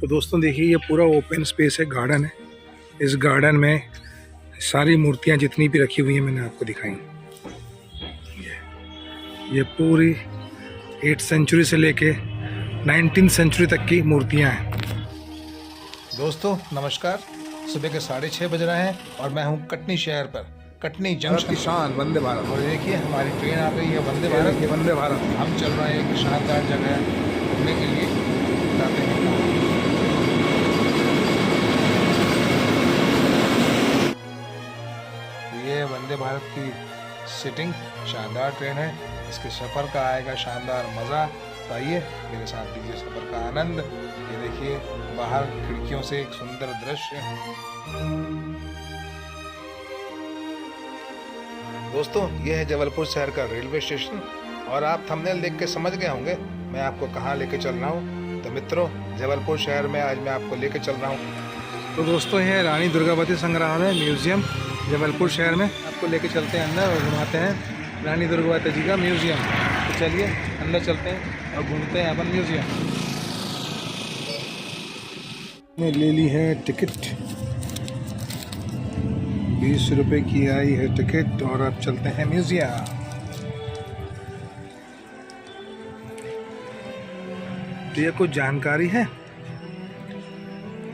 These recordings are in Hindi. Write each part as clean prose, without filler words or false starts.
तो दोस्तों देखिए, ये पूरा ओपन स्पेस है, गार्डन है। इस गार्डन में सारी मूर्तियां जितनी भी रखी हुई हैं मैंने आपको दिखाई। ये पूरी 8th सेंचुरी से लेके 19th सेंचुरी तक की मूर्तियां हैं। दोस्तों नमस्कार, सुबह के 6:30 बज रहे हैं और मैं हूं कटनी शहर पर, कटनी जंक्शन। शान वंदे भारत। और देखिए हमारी ट्रेन आ गई है, वंदे भारत। ये वंदे भारत। हम चल रहे हैं एक शानदार जगह घूमने के लिए, बताते हैं। ये वंदे भारत की सिटिंग शानदार ट्रेन है, इसके सफ़र का आएगा शानदार मज़ा। तो आइए मेरे साथ लीजिए सफ़र का आनंद। ये देखिए बाहर खिड़कियों से एक सुंदर दृश्य। दोस्तों ये है जबलपुर शहर का रेलवे स्टेशन और आप थंबनेल देख के समझ गए होंगे मैं आपको कहाँ लेके चल रहा हूँ। तो मित्रों, जबलपुर शहर में आज मैं आपको लेके चल रहा हूँ। तो दोस्तों ये रानी दुर्गावती संग्रहालय म्यूजियम जबलपुर शहर में, आपको लेके चलते हैं अंदर और घुमाते हैं रानी दुर्गावती जी का म्यूजियम। तो चलिए अंदर चलते हैं और घूमते हैं अपन म्यूजियम। ने ले ली है टिकट, 20 रुपए की आई है टिकट और अब चलते हैं म्यूजियम। तो ये कुछ जानकारी है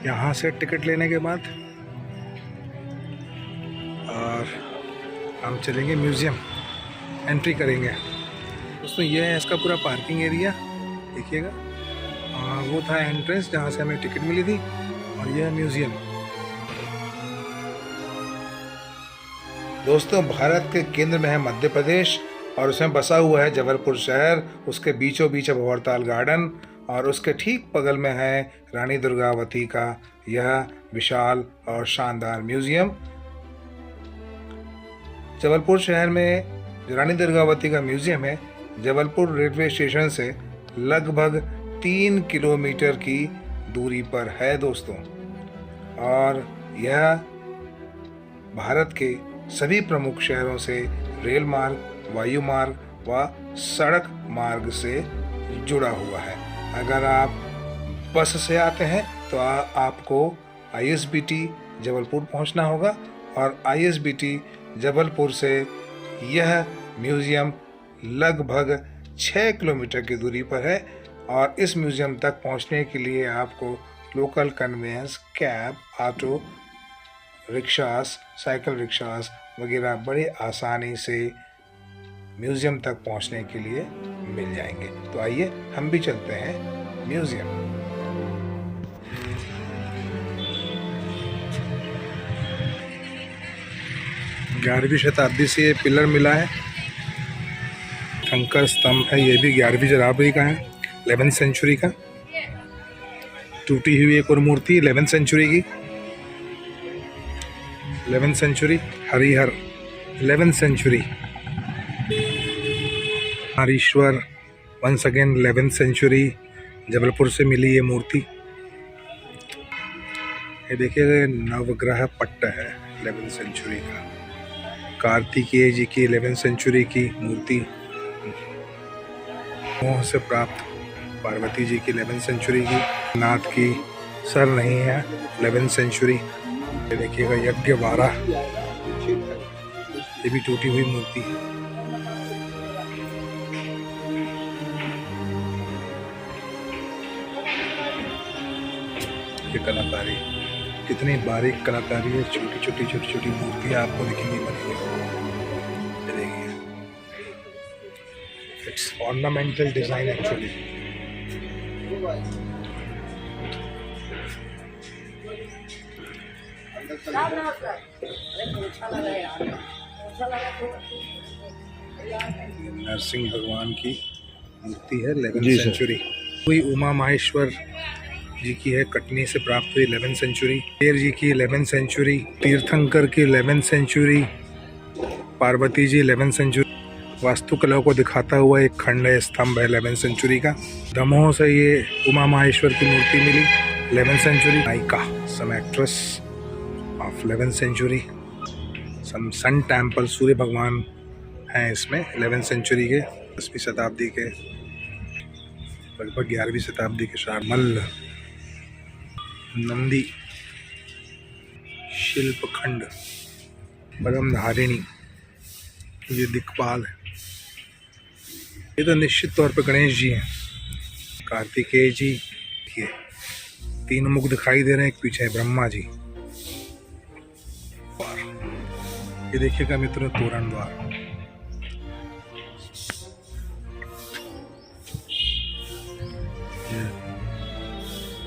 यहाँ से टिकट लेने के बाद, और हम चलेंगे म्यूजियम, एंट्री करेंगे। दोस्तों ये है इसका पूरा पार्किंग एरिया, देखिएगा। वो था एंट्रेंस जहाँ से हमें टिकट मिली थी, और यह है म्यूजियम। दोस्तों भारत के केंद्र में है मध्य प्रदेश और उसमें बसा हुआ है जबलपुर शहर। उसके बीचों बीच है भंवरताल गार्डन और उसके ठीक बगल में है रानी दुर्गावती का यह विशाल और शानदार म्यूजियम। जबलपुर शहर में जो रानी दुर्गावती का म्यूजियम है, जबलपुर रेलवे स्टेशन से लगभग 3 किलोमीटर की दूरी पर है दोस्तों। और यह भारत के सभी प्रमुख शहरों से रेल मार्ग, वायु मार्ग व सड़क मार्ग से जुड़ा हुआ है। अगर आप बस से आते हैं तो आपको ISBT जबलपुर पहुंचना होगा और ISBT जबलपुर से यह म्यूज़ियम लगभग 6 किलोमीटर की दूरी पर है। और इस म्यूज़ियम तक पहुंचने के लिए आपको local conveyance, cab, auto rickshaws, cycle rickshaws वगैरह बड़े आसानी से म्यूज़ियम तक पहुंचने के लिए मिल जाएंगे। तो आइए हम भी चलते हैं म्यूज़ियम। ग्यारहवीं शताब्दी से ये पिलर मिला है, कंकर स्तंभ है। ये भी 11वीं शताब्दी का है, 11th सेंचुरी का। टूटी हुई एक और मूर्ति 11th सेंचुरी की, 11th century. Harihar 11th century. Harishwar once again 11th century, Jabalpur से मिली ये मूर्ति। ये देखिएगा नवग्रह पट्ट है 11th सेंचुरी का। कार्तिकेय जी की 11th सेंचुरी की मूर्ति। मोह से प्राप्त पार्वती जी की 11th सेंचुरी की। नाथ की सर नहीं है 11th सेंचुरी। ये देखिएगा यज्ञ 12, ये भी टूटी हुई मूर्ति है। ये कलाकारी, कितनी बारीक कलाकारी है। छोटी छोटी मूर्तियाँ आपको दिखेंगी बनी हुई। देखिए it's ornamental design actually. Narsingh भगवान की मूर्ति है 11th सेंचुरी। कोई उमा माहेश्वर जी की है, कटनी से प्राप्त हुई 11th सेंचुरी। शेर जी की 11th सेंचुरी। तीर्थंकर की 11th century. Parvati ji 11th century. वास्तुकला को दिखाता हुआ एक खंड है, स्तंभ है 11th सेंचुरी का। दमोह से ये उमा माहेश्वर की मूर्ति मिली 11th सेंचुरी। नायिका, some actress of 11th century. Some sun temple, सूर्य भगवान हैं इसमें 11th सेंचुरी के, 10वीं शताब्दी के, लगभग 11वीं शताब्दी के। शारमल नंदी शिल्पखंड, ब्रह्मधारिणी, ये दिक्पाल है। ये तो निश्चित तौर पर गणेश जी हैं। कार्तिकेय जी, ये 3 मुख दिखाई दे रहे हैं, एक पीछे है ब्रह्मा जी। ये देखिएगा मित्रों, तोरण द्वार।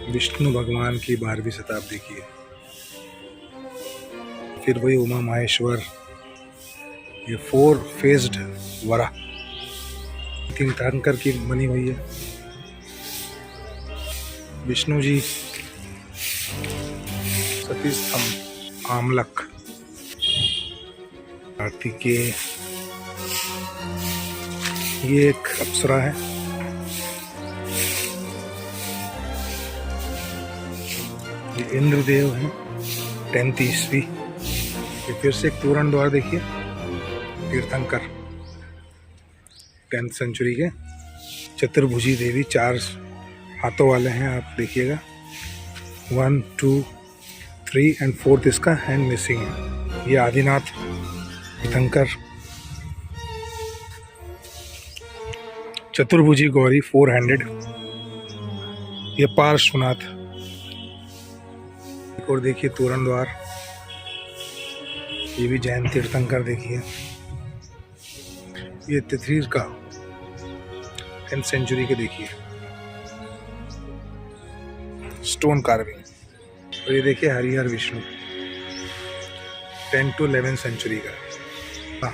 विष्णु भगवान की 12वीं शताब्दी की है। फिर वही उमा माहेश्वर, ये 4 फेस्ड वरा, 3 टंकर की बनी हुई है। विष्णु जी, सती स्तंभ, आमलक, कार्तिकेय, ये एक अप्सरा है। ये इंद्रदेव है, 10th ईस्वी। ये फिर से एक तोरण द्वार देखिए, तीर्थंकर, 10th सेंचुरी के। चतुर्भुजी देवी, 4 हाथों वाले हैं, आप देखिएगा। 1, 2, 3 एंड 4th इसका हैंड मिसिंग है। ये आदिनाथ तीर्थंकर। चतुर्भुजी गौरी, 4 हैंडेड। ये पार्श्वनाथ। एक और देखिए तोरण द्वार, ये भी जैन तीर्थंकर देखिए। ये तिथीर का 10th सेंचुरी के देखिए, स्टोन कार्विंग। और ये देखिए Harihar Vishnu, 10 to 11th century का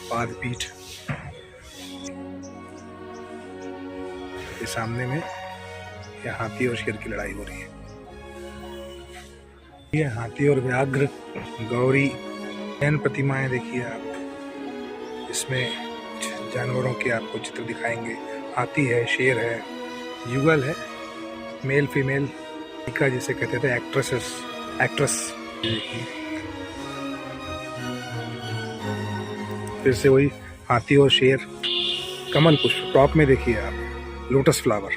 पादपीठ। ये सामने में ये हाथी और शेर की लड़ाई हो रही है। ये हाथी और व्याघ्र, गौरी, जैन प्रतिमाएं देखिए आप। इसमें जानवरों के आपको चित्र दिखाएंगे। हाथी है, शेर है, युगल है, मेल फीमेल का जिसे कहते थे, एक्ट्रेस। फिर से वही हाथी और शेर। कमल पुष्प टॉप में देखिए आप, लोटस फ्लावर।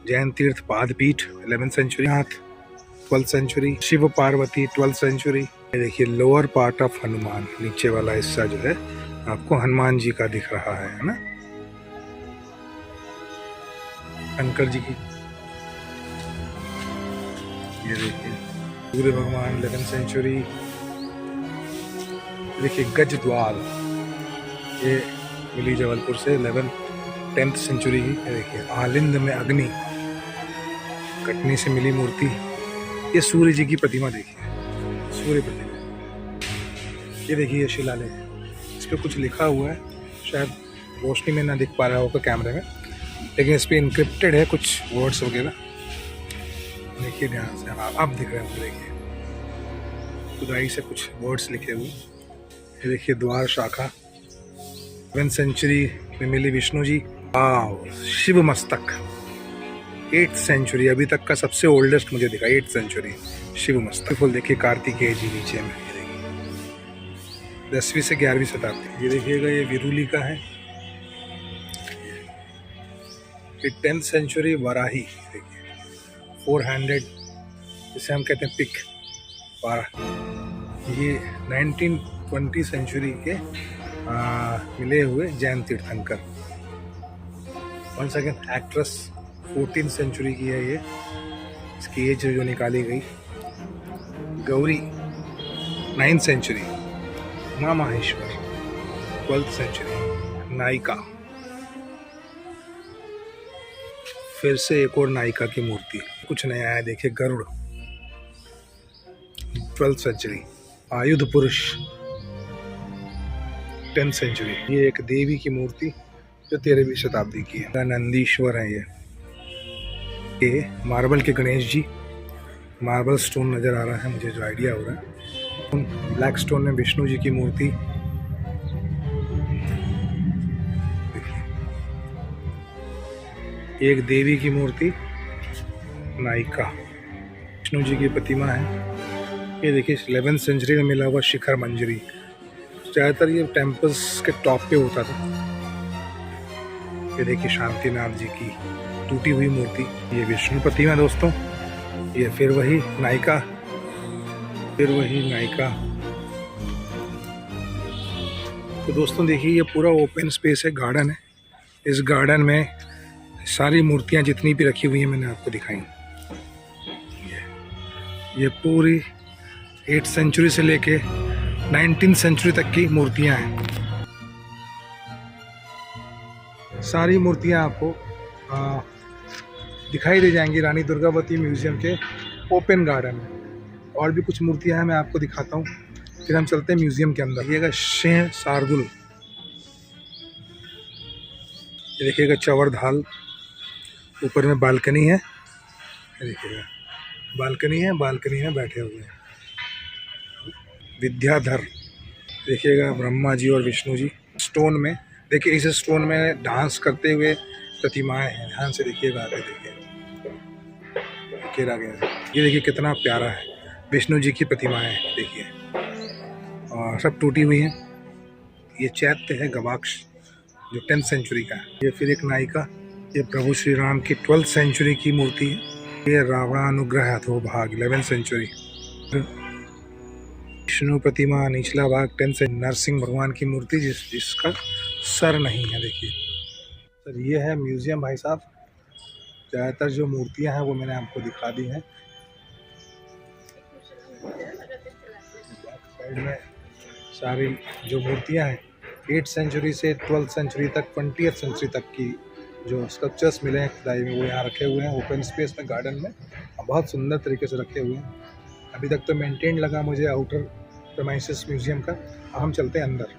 जैन तीर्थ पादपीठ, 11th सेंचुरी। हाथ, 12th century. Shiv Parvati, 12th century. ये देखिए लोअर पार्ट ऑफ हनुमान, नीचे वाला हिस्सा जो है आपको हनुमान जी का दिख रहा है ना, शंकर जी की। ये देखिए सूर्य भगवान, 11th सेंचुरी। देखिए गज द्वार, ये मिली जबलपुर से, 10th सेंचुरी की। देखिए आलिंद में अग्नि, कटनी से मिली मूर्ति। ये सूर्य जी की प्रतिमा देखिए, सूर्य प्रतिमा। ये देखिए शिलालेख, इस पर कुछ लिखा हुआ है, शायद रोशनी में ना दिख पा रहा होगा कैमरे में, लेकिन इस पर इंक्रिप्टेड है कुछ वर्ड्स वगैरह। देखिए ध्यान से, आप दिख रहे हैं, देखिए खुदाई से कुछ वर्ड्स लिखे हुए। ये देखिए द्वार शाखा, 11th सेंचुरी में मिली विष्णु जी। शिव मस्तक, 8th सेंचुरी, अभी तक का सबसे ओल्डेस्ट मुझे दिखा, 8th सेंचुरी शिव मस्तक। फुल देखिए कार्तिकेय जी नीचे में, ये देखिए 10वीं से 11वीं शताब्दी। ये देखिएगा ये विरुली का है, ये 10th सेंचुरी वराही। देखिए 4 हैंडेड, जिसे हम कहते हैं पिक, 12। ये 1920 सेंचुरी के मिले हुए जैन तीर्थंकर। One second, actress, 14th century की है ये, इसकी एज जो निकाली गई। Gauri, 9th century. Uma Maheshwar, 12th century. नायिका, फिर से एक और नायिका की मूर्ति। कुछ नया है देखिए, गरुड़, 12th सेंचुरी। आयुध पुरुष, 10th सेंचुरी। ये एक देवी की मूर्ति जो 13वीं शताब्दी की है। नंदीश्वर है ये मार्बल के गणेश जी। मार्बल स्टोन नजर आ रहा है मुझे, जो आइडिया हो रहा है। ब्लैक स्टोन में विष्णु जी की मूर्ति। एक देवी की मूर्ति, नायिका, विष्णु जी की प्रतिमा है। ये देखिए 11th सेंचुरी में मिला हुआ शिखर मंजरी। ज़्यादातर ये टेम्पल्स के टॉप पे होता था। ये देखिए शांतिनाथ जी की टूटी हुई मूर्ति। ये विष्णु प्रतिमा दोस्तों, ये फिर वही नायिका, फिर वही नायिका। तो दोस्तों देखिए, ये पूरा ओपन स्पेस है, गार्डन है। इस गार्डन में सारी मूर्तियां जितनी भी रखी हुई हैं मैंने आपको दिखाई। ये पूरी 8th सेंचुरी से लेके 19th सेंचुरी तक की मूर्तियां हैं। सारी मूर्तियां आपको दिखाई दे जाएंगी रानी दुर्गावती म्यूजियम के ओपन गार्डन में। और भी कुछ मूर्तियां हैं, मैं आपको दिखाता हूँ, फिर हम चलते हैं म्यूजियम के अंदर। देखिएगा सिंह शार्दुल, ये देखिएगा चवर धाल, ऊपर में बालकनी है, देखिएगा बालकनी है, बालकनी में बैठे हुए हैं। विद्याधर, देखिएगा ब्रह्मा जी और विष्णु जी स्टोन में। देखिए इस स्टोन में डांस करते हुए प्रतिमाएं हैं, ध्यान से देखिएगा, आगे देखिए आगे। ये देखिए कितना प्यारा है, विष्णु जी की प्रतिमाएं देखिए, और सब टूटी हुई हैं। ये चैत्य है गवाक्ष, जो 10th सेंचुरी का है। ये फिर एक नायिका, ये प्रभु श्री राम की 12th सेंचुरी की मूर्ति है। ये रावणानुग्रह अथो भाग 11th सेंचुरी। विष्णु प्रतिमा निचला भाग 10th से नरसिंह भगवान की मूर्ति जिसका सर नहीं है। देखिए सर, ये है म्यूजियम भाई साहब। ज़्यादातर जो मूर्तियां हैं वो मैंने आपको दिखा दी हैं। साइड में सारी जो मूर्तियां हैं 8th सेंचुरी से 12th सेंचुरी तक, 20th सेंचुरी तक की जो स्कल्पचर्स मिले हैं खुदाई में, वो यहाँ रखे हुए हैं ओपन स्पेस में, गार्डन में। बहुत सुंदर तरीके से रखे हुए हैं। अभी तक तो मेंटेन लगा मुझे आउटर प्रेमाइसेस म्यूजियम का। अब हम चलते हैं अंदर।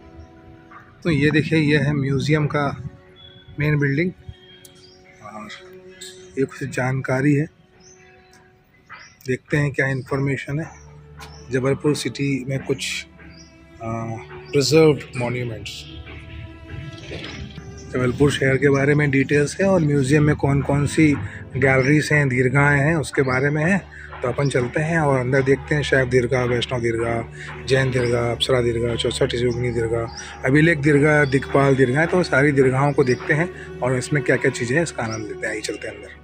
तो ये देखिए, ये है म्यूजियम का मेन बिल्डिंग, और ये कुछ जानकारी है, देखते हैं क्या इन्फॉर्मेशन है। जबलपुर सिटी में कुछ प्रिजर्व्ड मॉन्यूमेंट्स, जबलपुर शहर के बारे में डिटेल्स है, और म्यूज़ियम में कौन कौन सी गैलरीज हैं, दीर्घाएँ हैं, उसके बारे में है। तो अपन चलते हैं और अंदर देखते हैं। शैव दीर्घा, वैष्णव दीर्घा, जैन दीर्घा, अप्सरा दीर्घा, 64 योगिनी दीर्घा, अभिलेख दीर्घा, दिक्पाल दीर्घा, तो सारी दीर्घाओं को देखते हैं और इसमें क्या क्या चीज़ें हैं इसका आनंद लेते हैं। आइए चलते हैं अंदर।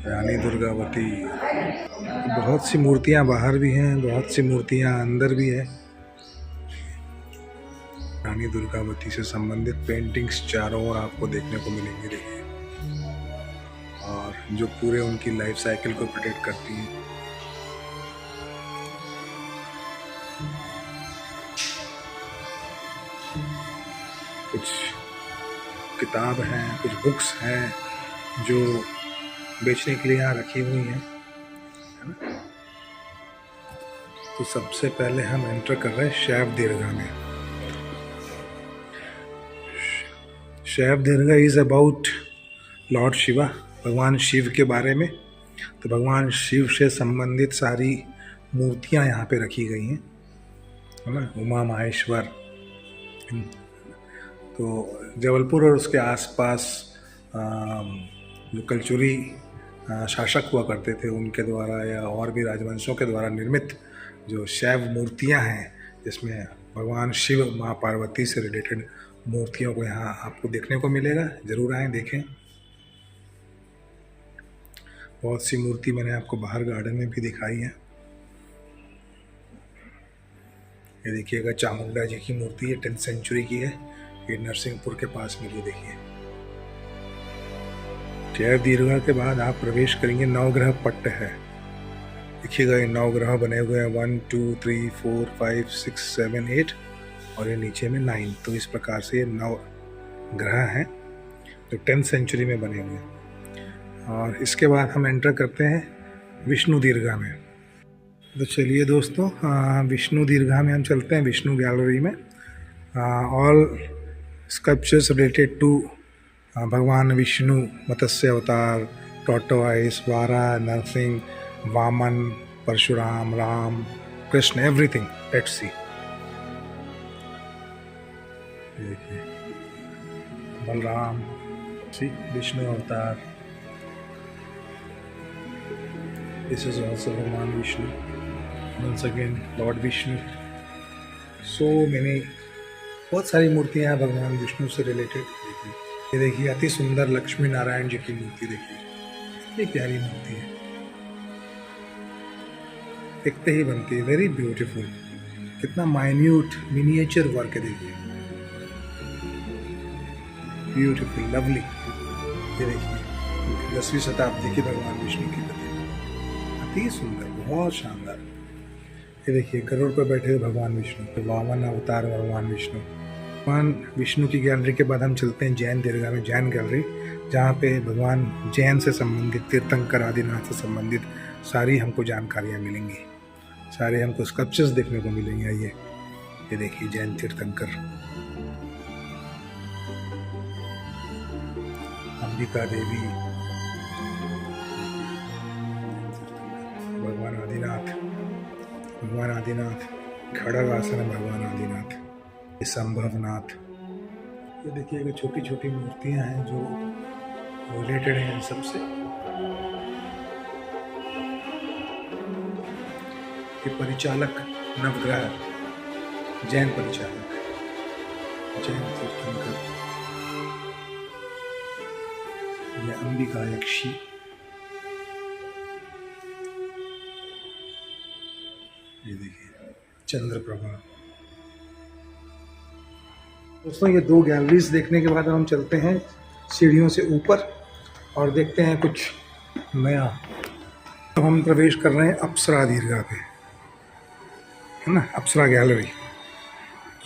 रानी दुर्गावती, बहुत सी मूर्तियां बाहर भी हैं, बहुत सी मूर्तियां अंदर भी है। रानी दुर्गावती से संबंधित पेंटिंग्स चारों ओर आपको देखने को मिलेंगी, देखिए, और जो पूरे उनकी लाइफ साइकिल को प्रोटेक्ट करती हैं। कुछ किताब हैं, कुछ बुक्स हैं जो बेचने के लिए यहाँ रखी हुई हैं, है ना। तो सबसे पहले हम एंटर कर रहे हैं शैव दीर्घा में। शैव दीर्घा इज़ अबाउट लॉर्ड शिवा, भगवान शिव के बारे में। तो भगवान शिव से संबंधित सारी मूर्तियाँ यहाँ पे रखी गई हैं, है ना, उमा माहेश्वर। तो जबलपुर और उसके आसपास जो कलचुरी शासक हुआ करते थे उनके द्वारा, या और भी राजवंशों के द्वारा निर्मित जो शैव मूर्तियां हैं, जिसमें भगवान शिव, माँ पार्वती से रिलेटेड मूर्तियों को यहाँ आपको देखने को मिलेगा। ज़रूर आएँ, देखें। बहुत सी मूर्ति मैंने आपको बाहर गार्डन में भी दिखाई है। ये देखिएगा चामुंडा जी की मूर्ति है, 10th सेंचुरी की है, ये नरसिंहपुर के पास मिली। देखिए, शैव दीर्घा के बाद आप प्रवेश करेंगे, नवग्रह पट्ट है। देखिएगा ये 9 ग्रह बने हुए हैं, 1 2 3 4 5 6 7 8, और ये नीचे में 9। तो इस प्रकार से ये 9 ग्रह हैं जो 10th सेंचुरी में बने हुए हैं। और इसके बाद हम एंटर करते हैं विष्णु दीर्घा में। तो चलिए दोस्तों, विष्णु दीर्घा में हम चलते हैं, विष्णु गैलरी में। ऑल स्कल्पचर्स रिलेटेड टू भगवान Vishnu, Matsya avatar, tortoise, Vara, Narsingh, Vaman, Parshuram, Ram, Krishna, everything. Let's see. देखिए बलराम, विष्णु अवतार, दिस इज ऑल्सो भगवान Vishnu, once again Lord Vishnu. So many बहुत सारी मूर्तियां हैं भगवान विष्णु से रिलेटेड। ये देखिए अति सुंदर लक्ष्मी नारायण जी की मूर्ति, देखिए कितनी प्यारी मूर्ति है, देखते ही बनती है, वेरी ब्यूटीफुल। कितना माइन्यूट मिनिएचर वर्क है, देखिए ब्यूटीफुल लवली। ये देखिए 10वीं शताब्दी की भगवान विष्णु की प्रतिमा, अति सुंदर, बहुत शानदार। ये देखिए गरुड़ पर बैठे हुए भगवान विष्णु, वामन अवतार भगवान विष्णु। भगवान विष्णु की गैलरी के बाद हम चलते हैं जैन दरगाह में, जैन गैलरी, जहाँ पे भगवान जैन से संबंधित, तीर्थंकर आदिनाथ से संबंधित सारी हमको जानकारियाँ मिलेंगी, सारे हमको स्कल्पचर्स देखने को मिलेंगे। आइए ये देखिए जैन तीर्थंकर, अंबिका देवी, भगवान आदिनाथ, खड़ग आसन है भगवान आदिनाथ, ये संभवनाथ। ये देखिए छोटी छोटी मूर्तियां हैं जो रिलेटेड हैं सबसे। ये परिचालक नवग्रह, जैन परिचालक, जैन तीर्थंकर, ये अंबिका यक्षी, ये देखिए चंद्रप्रभा। दोस्तों ये दो गैलरीज देखने के बाद हम चलते हैं सीढ़ियों से ऊपर और देखते हैं कुछ नया। तो हम प्रवेश कर रहे हैं अप्सरा दीर्घा पे, है ना, अप्सरा गैलरी।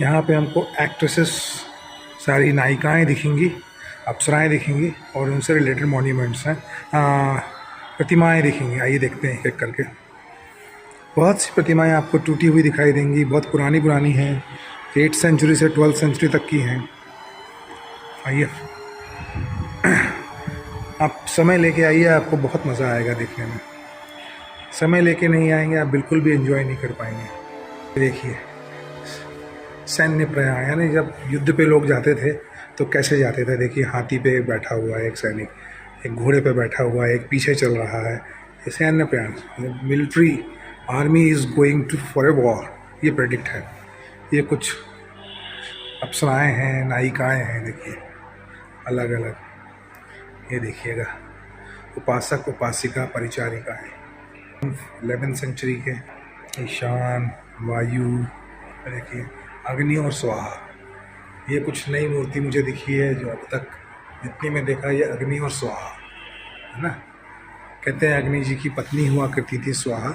यहाँ पे हमको एक्ट्रेसेस, सारी नायिकाएं दिखेंगी, अप्सराएं दिखेंगी और उनसे रिलेटेड मॉन्यूमेंट्स हैं, प्रतिमाएं दिखेंगी। आइए देखते हैं एक करके। बहुत सी प्रतिमाएं आपको टूटी हुई दिखाई देंगी, बहुत पुरानी हैं, 8th सेंचुरी से 12th सेंचुरी तक की हैं। आइए आप समय लेके आइए, आपको बहुत मज़ा आएगा देखने में। समय लेके नहीं आएंगे आप बिल्कुल भी एंजॉय नहीं कर पाएंगे। देखिए सैन्य प्रयाण, यानी जब युद्ध पे लोग जाते थे तो कैसे जाते थे। देखिए हाथी पे बैठा हुआ है एक सैनिक, एक घोड़े पे बैठा हुआ है, एक पीछे चल रहा है। ये सैन्य प्रयाण, military army is going to for a war, ये प्रेडिक्ट है। ये कुछ अप्सराएं हैं, नायिकाएं हैं, देखिए अलग अलग। ये देखिएगा उपासक उपासिका परिचारिका है 11th सेंचुरी के। ईशान, वायु, देखिए अग्नि और स्वाहा। ये कुछ नई मूर्ति मुझे दिखी है जो अब तक जितनी में देखा, ये अग्नि और स्वाहा है ना। कहते हैं अग्नि जी की पत्नी हुआ करती थी स्वाहा,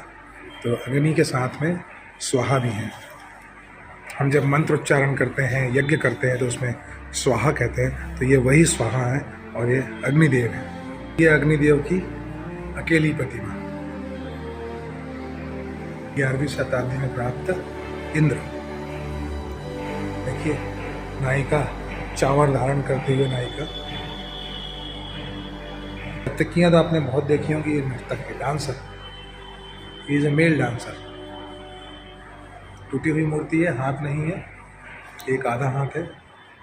तो अग्नि के साथ में स्वाहा भी हैं। हम जब मंत्र उच्चारण करते हैं, यज्ञ करते हैं, तो उसमें स्वाहा कहते हैं, तो ये वही स्वाहा है और ये अग्निदेव है। ये अग्निदेव की अकेली प्रतिमा 11वीं शताब्दी में प्राप्त इंद्र। देखिए नायिका, चावर धारण करते हुए नायिका। नर्तकियाँ तो आपने बहुत देखी होंगी, ये नर्तक है, dancer, he is a male dancer. टूटी हुई मूर्ति है, हाथ नहीं है, एक आधा हाथ है,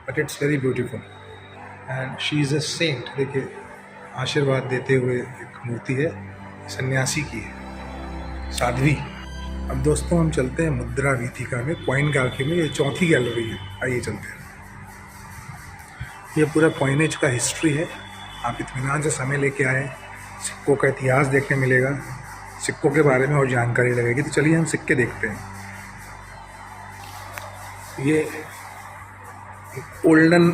but it's very beautiful and she is a saint. देखिए आशीर्वाद देते हुए एक मूर्ति है, सन्यासी की है, साध्वी। अब दोस्तों हम चलते हैं मुद्रा वीथिका में, कॉइन गैलरी में, ये चौथी गैलरी है। आइए चलते हैं। ये पूरा कॉइनेज का हिस्ट्री है, आप इत्मीनान से समय लेके आए, सिक्कों का इतिहास देखने मिलेगा, सिक्कों के बारे में और जानकारी लगेगी। तो चलिए हम सिक्के देखते हैं। ये ओल्डन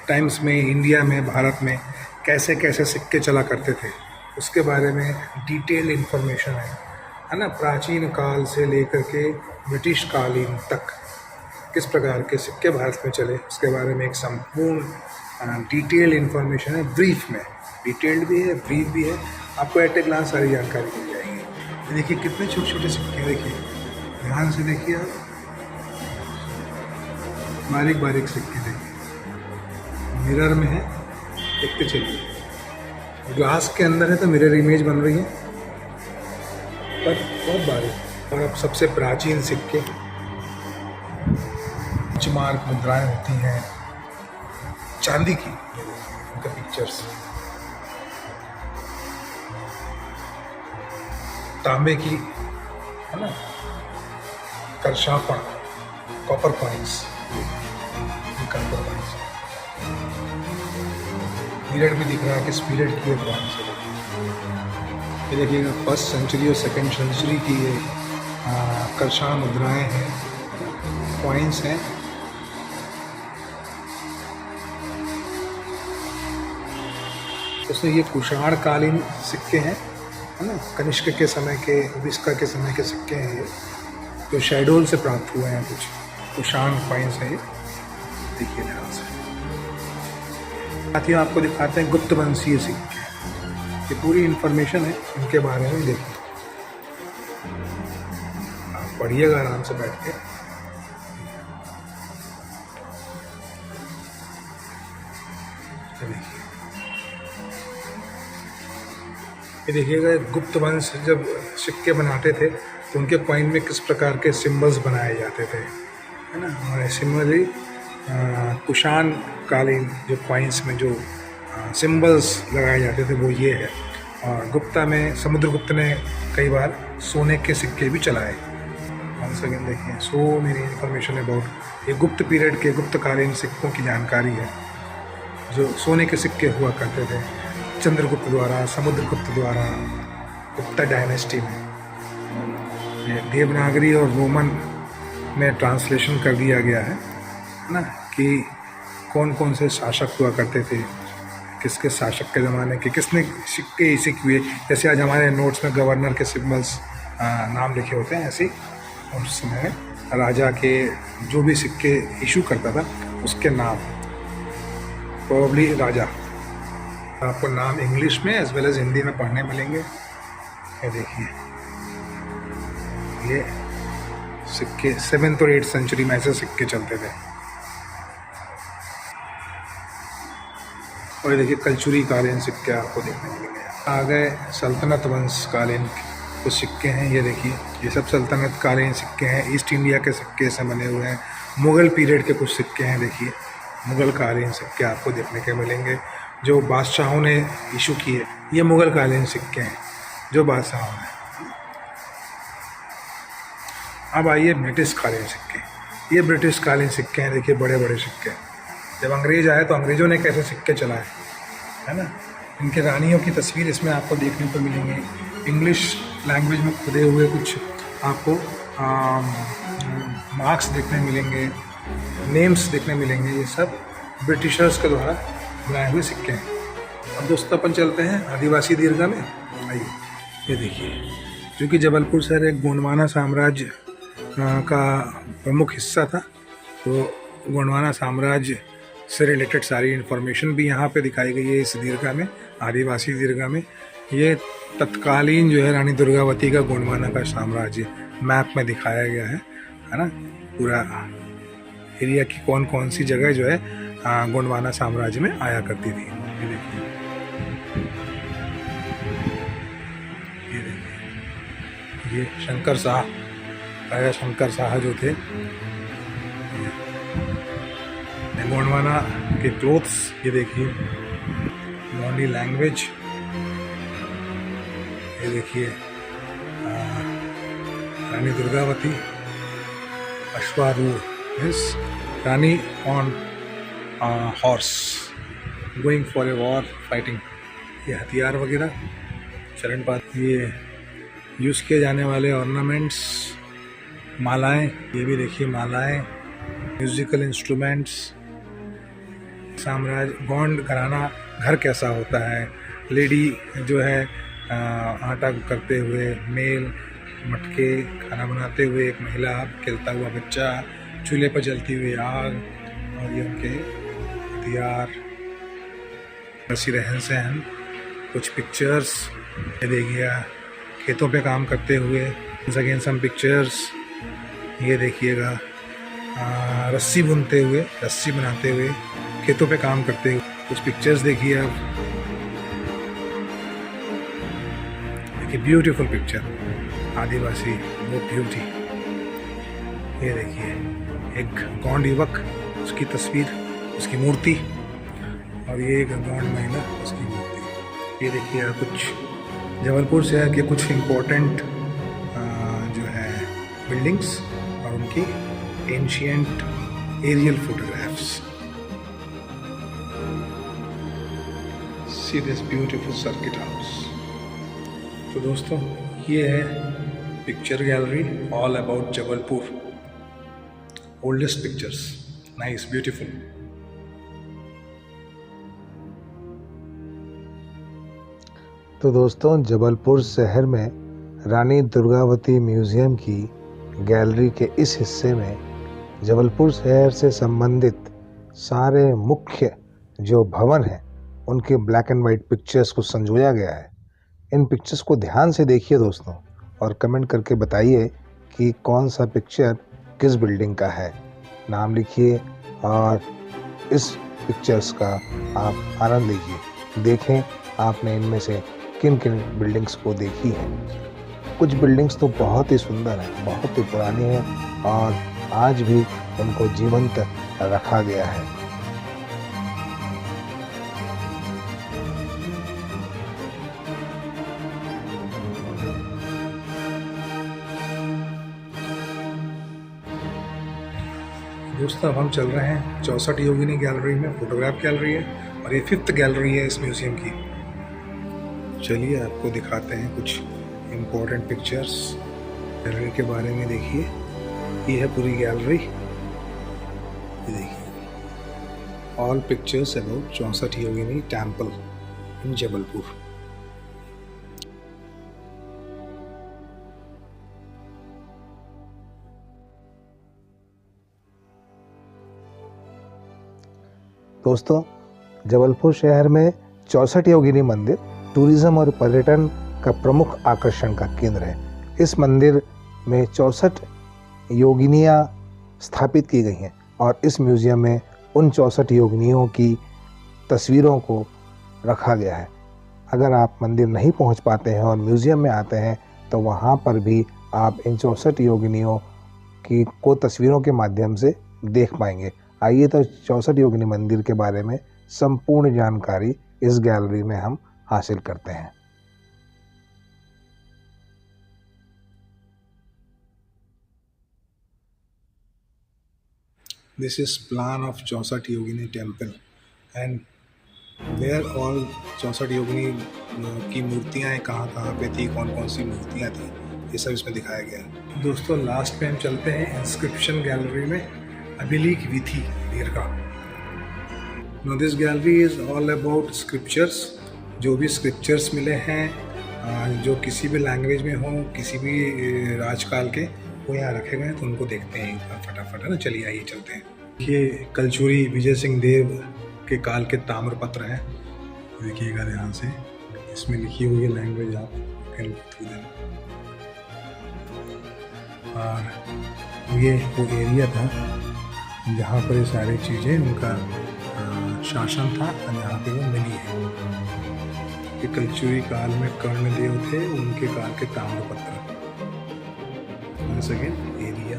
टाइम्स में इंडिया में, भारत में कैसे कैसे सिक्के चला करते थे उसके बारे में डिटेल इन्फॉर्मेशन है ना। प्राचीन काल से लेकर के ब्रिटिश कालीन तक किस प्रकार के सिक्के भारत में चले उसके बारे में एक संपूर्ण डिटेल इन्फॉर्मेशन है। ब्रीफ में, डिटेल्ड भी है, ब्रीफ भी है, आपको एट ए ग्लांस सारी जानकारी मिल जाएगी। देखिए कितने छोटे छोटे सिक्के, देखिए ध्यान से देखिए आप, बारीक बारीक सिक्के देखिए, मिरर में है, देखते चलिए। ग्लास के अंदर है तो मिरर इमेज बन रही है, पर बहुत बारीक। और अब सबसे प्राचीन सिक्के, पंचमार्क मुद्राएं होती हैं चांदी की, उनका पिक्चर्स, तांबे की है ना, करशापण, कॉपर कॉइन्स, कंप्रोमाइज। पीरियड भी दिख रहा है, किस पीरियड की कौन से। ये देखिएगा 1st सेंचुरी और 2nd सेंचुरी की ये करशान मुद्राएं हैं, कॉइन्स हैं। उसमें ये कुषाण कालीन सिक्के हैं, है ना, कनिष्क के समय के, विस्का के समय के सिक्के हैं ये, जो शैडोल से प्राप्त हुए हैं। कुछ कुषाण कॉइन्स हैं ये, देखिए ध्यान से। साथ ही आपको दिखाते हैं गुप्त वंशीय सिक्के। ये पूरी इंफॉर्मेशन है इनके बारे में, देखिए आप पढ़िएगा आराम से बैठ के। ये देखिएगा गुप्त वंश जब सिक्के बनाते थे तो उनके कॉइन में किस प्रकार के सिंबल्स बनाए जाते थे, है ना। और सिमिलरली कुषाण कालीन जो कॉइन्स में जो सिंबल्स लगाए जाते थे वो ये है। और गुप्ता में समुद्रगुप्त ने कई बार सोने के सिक्के भी चलाए। वंस अगेन देखिए, सो मेनी इन्फॉर्मेशन अबाउट ये गुप्त पीरियड के गुप्तकालीन सिक्कों की जानकारी है, जो सोने के सिक्के हुआ करते थे चंद्रगुप्त द्वारा, समुद्रगुप्त द्वारा, गुप्ता डायनेस्टी में। देवनागरी और रोमन में ट्रांसलेशन कर दिया गया है ना, कि कौन कौन से शासक हुआ करते थे, किसके शासक के ज़माने के किसने सिक्के इसी हुए। जैसे आज हमारे नोट्स में गवर्नर के सिंबल्स नाम लिखे होते हैं, ऐसे उस समय राजा के जो भी सिक्के इशू करता था उसके नाम, प्रोबेबली राजा। आपको नाम इंग्लिश में एज वेल एज हिंदी में पढ़ने मिलेंगे। ये देखिए, ये सिक्के 7th और 8th सेंचुरी में ऐसे सिक्के चलते थे। और ये देखिए कलचुरी कालीन सिक्के आपको देखने मिलेंगे। आ गए सल्तनत वंश कालीन कुछ सिक्के हैं। ये देखिए, ये सब सल्तनत कालीन सिक्के हैं, ईस्ट इंडिया के सिक्के से बने हुए हैं। मुग़ल पीरियड के कुछ सिक्के हैं, देखिए मुग़ल कालीन सिक्के आपको देखने के मिलेंगे जो बादशाहों ने इशू किए। ये मुग़ल कालीन सिक्के हैं जो बादशाहों ने। अब आइए ब्रिटिश कालीन सिक्के। ये ब्रिटिश कालीन सिक्के हैं, देखिए बड़े बड़े सिक्के। जब अंग्रेज आए तो अंग्रेज़ों ने कैसे सिक्के चलाए, है ना। इनके रानियों की तस्वीर इसमें आपको देखने को मिलेंगी। इंग्लिश लैंग्वेज में खुदे हुए कुछ आपको मार्क्स देखने मिलेंगे, नेम्स देखने मिलेंगे। ये सब ब्रिटिशर्स के द्वारा बनाए हुए सिक्के हैं। अब दोस्तों अपन चलते हैं आदिवासी दीर्घा में। आइए, ये देखिए, क्योंकि जबलपुर शहर एक गोंडवाना साम्राज्य का प्रमुख हिस्सा था, तो गोंडवाना साम्राज्य से रिलेटेड सारी इन्फॉर्मेशन भी यहाँ पे दिखाई गई है इस दीर्घा में, आदिवासी दीर्घा में। ये तत्कालीन जो है रानी दुर्गावती का गोंडवाना का साम्राज्य मैप में दिखाया गया है ना। पूरा एरिया की कौन कौन सी जगह जो है गोंडवाना साम्राज्य में आया करती थी। ये देखिए, ये शंकर शाह, राजा शंकर शाह जो थे, गोंडवाना के क्लोथ्स। ये देखिए गोंडी लैंग्वेज। ये देखिए रानी दुर्गावती, अश्वारूढ़ means rani on horse going for a war fighting. ये हथियार वगैरह, चरण पात, ये यूज़ किए जाने वाले ऑर्नामेंट्स, मालाएं। ये भी देखिए मालाएं, म्यूजिकल इंस्ट्रूमेंट्स। साम्राज्य गोंड घराना घर कैसा होता है, लेडी जो है आटा करते हुए, मेल मटके खाना बनाते हुए, एक महिला खेलता हुआ बच्चा, चूल्हे पर जलती हुई आग, और ये उनके हथियार, ऐसी रहन सहन। कुछ पिक्चर्स ये देखिए, खेतों पे काम करते हुए, अगेन सम पिक्चर्स। ये देखिएगा रस्सी बुनते हुए, रस्सी बनाते हुए, खेतों पे काम करते हुए कुछ पिक्चर्स देखिए आप। देखिए ब्यूटीफुल पिक्चर, आदिवासी वो ब्यूटी। ये देखिए एक गौंड युवक, उसकी तस्वीर, उसकी मूर्ति, और ये एक गौंड महिला, उसकी मूर्ति। ये देखिए कुछ जबलपुर शहर के कुछ इम्पोर्टेंट जो है बिल्डिंग्स और उनकी ancient aerial photographs. see this beautiful circuit house. तो दोस्तों ये है picture gallery all about Jabalpur, oldest pictures, nice beautiful. तो दोस्तों जबलपुर शहर में रानी दुर्गावती म्यूज़ियम की गैलरी के इस हिस्से में जबलपुर शहर से संबंधित सारे मुख्य जो भवन हैं उनके ब्लैक एंड वाइट पिक्चर्स को संजोया गया है। इन पिक्चर्स को ध्यान से देखिए दोस्तों और कमेंट करके बताइए कि कौन सा पिक्चर किस बिल्डिंग का है। नाम लिखिए और इस पिक्चर्स का आप आनंद लीजिए। देखें आपने इनमें से किन किन बिल्डिंग्स को देखी है। कुछ बिल्डिंग्स तो बहुत ही सुंदर हैं, बहुत ही पुरानी हैं और आज भी उनको जीवंत रखा गया है। दोस्तों अब हम चल रहे हैं 64 योगिनी गैलरी में, फोटोग्राफ गैलरी है और ये 5th गैलरी है इस म्यूज़ियम की। चलिए आपको दिखाते हैं कुछ इम्पोर्टेंट पिक्चर्स गैलरी के बारे में। देखिए ये है पूरी गैलरी, ये देखिए all pictures about 64 Yogini temple in Jabalpur. दोस्तों जबलपुर शहर में 64 योगिनी मंदिर टूरिज्म और पर्यटन का प्रमुख आकर्षण का केंद्र है। इस मंदिर में 64 योगिनियाँ स्थापित की गई हैं और इस म्यूज़ियम में उन 64 योगिनियों की तस्वीरों को रखा गया है। अगर आप मंदिर नहीं पहुंच पाते हैं और म्यूज़ियम में आते हैं तो वहां पर भी आप इन 64 योगिनियों की को तस्वीरों के माध्यम से देख पाएंगे। आइए तो 64 योगिनी मंदिर के बारे में संपूर्ण जानकारी इस गैलरी में हम हासिल करते हैं। This is plan of 64 Yogini temple and where all 64 Yogini की मूर्तियाँ हैं, कहाँ कहाँ पे थी, कौन कौन सी मूर्तियाँ थी, ये सब इसमें दिखाया गया है। दोस्तों लास्ट पे हम चलते हैं इंस्क्रिप्शन गैलरी में, अभिलेख विधि दीर्घा। Now this gallery is all about scriptures, जो भी स्क्रिप्चर्स मिले हैं जो किसी भी लैंग्वेज में हो, किसी भी राजकाल के, वो यहाँ रखे गए हैं। तो उनको देखते हैं फटाफट, है ना। चलिए आइए चलते हैं। ये कलचुरी विजय सिंह देव के काल के ताम्रपत्र हैं, देखिएगा ध्यान से। इसमें लिखी हुई है लैंग्वेज, आप कैन थ्रू देना। और ये वो एरिया था जहाँ पर ये सारी चीज़ें उनका शासन था और यहाँ पे वो मिली है। कि कलचुरी काल में कर्णदेव थे, उनके काल के ताम्रपत्र, सेकेंड एरिया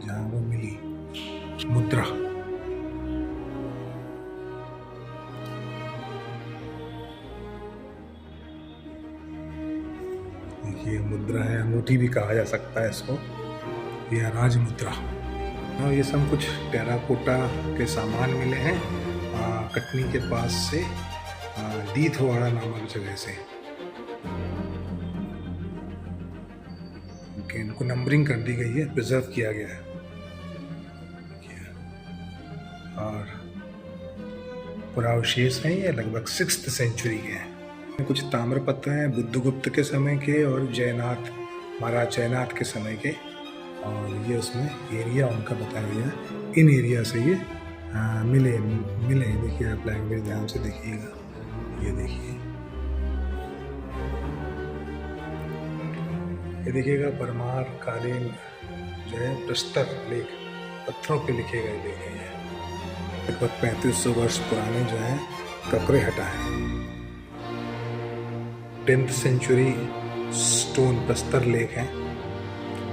जहाँ वो मिली मुद्रा। देखिए मुद्रा है, अंगूठी भी कहा जा सकता है इसको, यह राज मुद्रा। और ये सब कुछ टेराकोटा के सामान मिले हैं कटनी के पास से, दीथवाड़ा नामक जगह से। इनको नंबरिंग कर दी गई है, प्रिजर्व किया गया है। और पुरावशेष हैं, ये लगभग 6th सेंचुरी के हैं। कुछ ताम्रपत्र हैं बुद्धगुप्त के समय के और जयनाथ, महाराज जयनाथ के समय के। और ये उसमें एरिया उनका बताया गया, इन एरिया से ये मिले। देखिए आप लैंग्वेज ध्यान से देखिएगा, ये देखिए, ये देखिएगा परमार कालीन जो है प्रस्तर लेख पत्थरों पे लिखे गए लेख हैं। लगभग 3500 वर्ष पुराने जो है कपड़े हटा है। 10th सेंचुरी स्टोन प्रस्तर लेख हैं,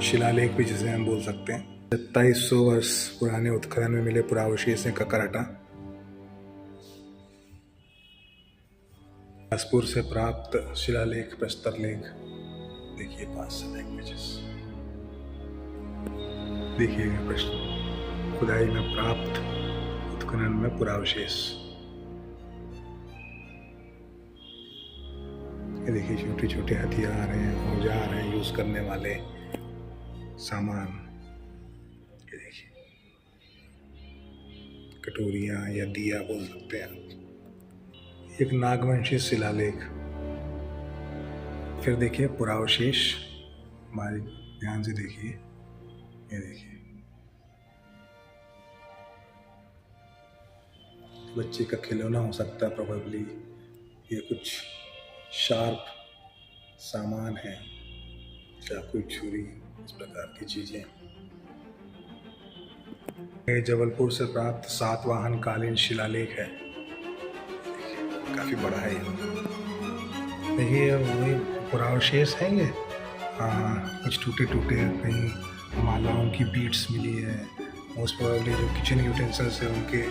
शिलालेख भी जिसे हम बोल सकते हैं। 2700 वर्ष पुराने उत्खनन में मिले पुरावशेष हैं ककरहटा। बिलासपुर से प्राप्त शिलालेख प्रस्तर लेख, देखिए 5 लैंग्वेजेस। देखिएगा प्रश्न, खुदाई में प्राप्त उत्खनन में पुरावशेष। ये देखिए छोटे छोटे हथियार हैं, औजार हैं, यूज़ करने वाले सामान। ये देखिए कटोरियाँ या दिया बोल सकते हैं आप। एक नागवंशी शिलालेख। फिर देखिए पुरावशेष, हमारे ध्यान से देखिए। ये देखिए बच्चे का खिलौना हो सकता है प्रोबेबली। ये कुछ शार्प सामान है, चाकू, छुरी, इस प्रकार की चीजें। ये जबलपुर से प्राप्त सातवाहन कालीन शिलालेख है, काफी बड़ा है ये। देखिए वही पुरावशेष है ये। कुछ टूटे टूटे कहीं मालाओं की बीट्स मिली है। मोस्ट प्रोबेबली जो किचन यूटेंसिल्स है उनके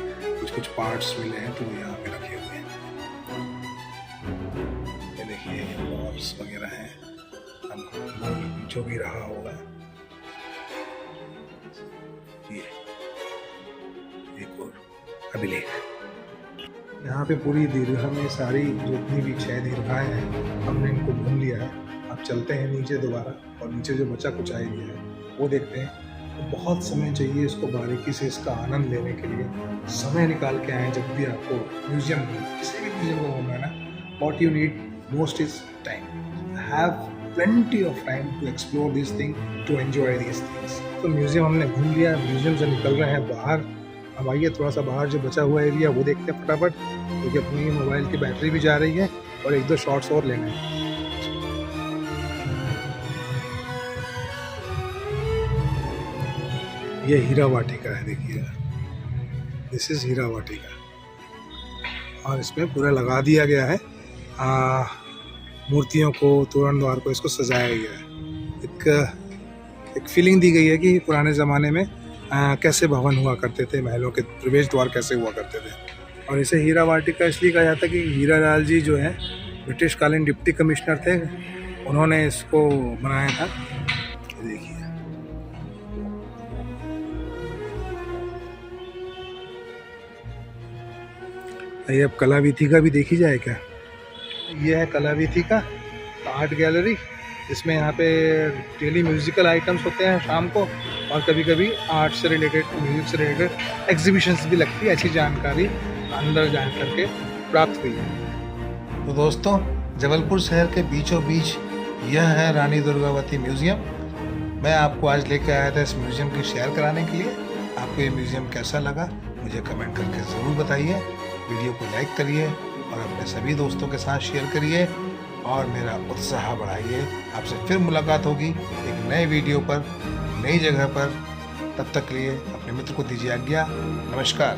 कुछ कुछ पार्ट्स मिले हैं, तो वो यहाँ पे रखे हुए हैं। ये देखिए बॉल्स वगैरह हैं, हम जो भी रहा होगा। ये एक और अभिलेख। यहाँ पे पूरी दीर्घा में सारी जितनी भी 6 दीर्घाएं हैं हमने इनको ढूंढ लिया है। अब चलते हैं नीचे दोबारा, और नीचे जो बचा कुछ आई गया है वो देखते हैं। तो बहुत समय चाहिए इसको बारीकी से इसका आनंद लेने के लिए। समय निकाल के आए जब भी आपको म्यूजियम में, किसी भी म्यूजियम को घूमना है ना, what you need most is time. Have plenty of time to explore this thing, to enjoy this things. तो म्यूजियम हमने घूम लिया, म्यूजियम से निकल रहे हैं बाहर। अब आइए थोड़ा सा बाहर जो बचा हुआ एरिया वो देखते हैं फटाफट, क्योंकि अपनी मोबाइल की बैटरी भी जा रही है और 1-2 शॉट्स और लेने हैं। ये हीरा वाटिका है, देखिए दिस इज हीरा वाटिका। और इसमें पूरा लगा दिया गया है मूर्तियों को, तोरण द्वार को इसको सजाया गया है। एक फीलिंग दी गई है कि पुराने ज़माने में कैसे भवन हुआ करते थे, महलों के प्रवेश द्वार कैसे हुआ करते थे। और इसे हीरा वाटिका इसलिए कहा जाता है कि हीरा लाल जी जो है ब्रिटिश कालीन डिप्टी कमिश्नर थे, उन्होंने इसको बनाया था। देखिए ये अब कलावीथी का भी देखी जाए क्या। ये है कलावीथी का आर्ट गैलरी। इसमें यहाँ पे डेली म्यूजिकल आइटम्स होते हैं शाम को, और कभी कभी आर्ट से रिलेटेड, म्यूजिक से रिलेटेड एग्जीबिशंस भी लगती है। अच्छी जानकारी अंदर जान करके प्राप्त हुई है। तो दोस्तों, जबलपुर शहर के बीचों बीच यह है रानी दुर्गावती म्यूज़ियम। मैं आपको आज लेकर आया था इस म्यूज़ियम की सैर कराने के लिए। आपको ये म्यूज़ियम कैसा लगा मुझे कमेंट करके ज़रूर बताइए। वीडियो को लाइक करिए और अपने सभी दोस्तों के साथ शेयर करिए और मेरा उत्साह बढ़ाइए। आपसे फिर मुलाकात होगी एक नए वीडियो पर, नई जगह पर। तब तक के लिए अपने मित्र को दीजिए आज्ञा। नमस्कार।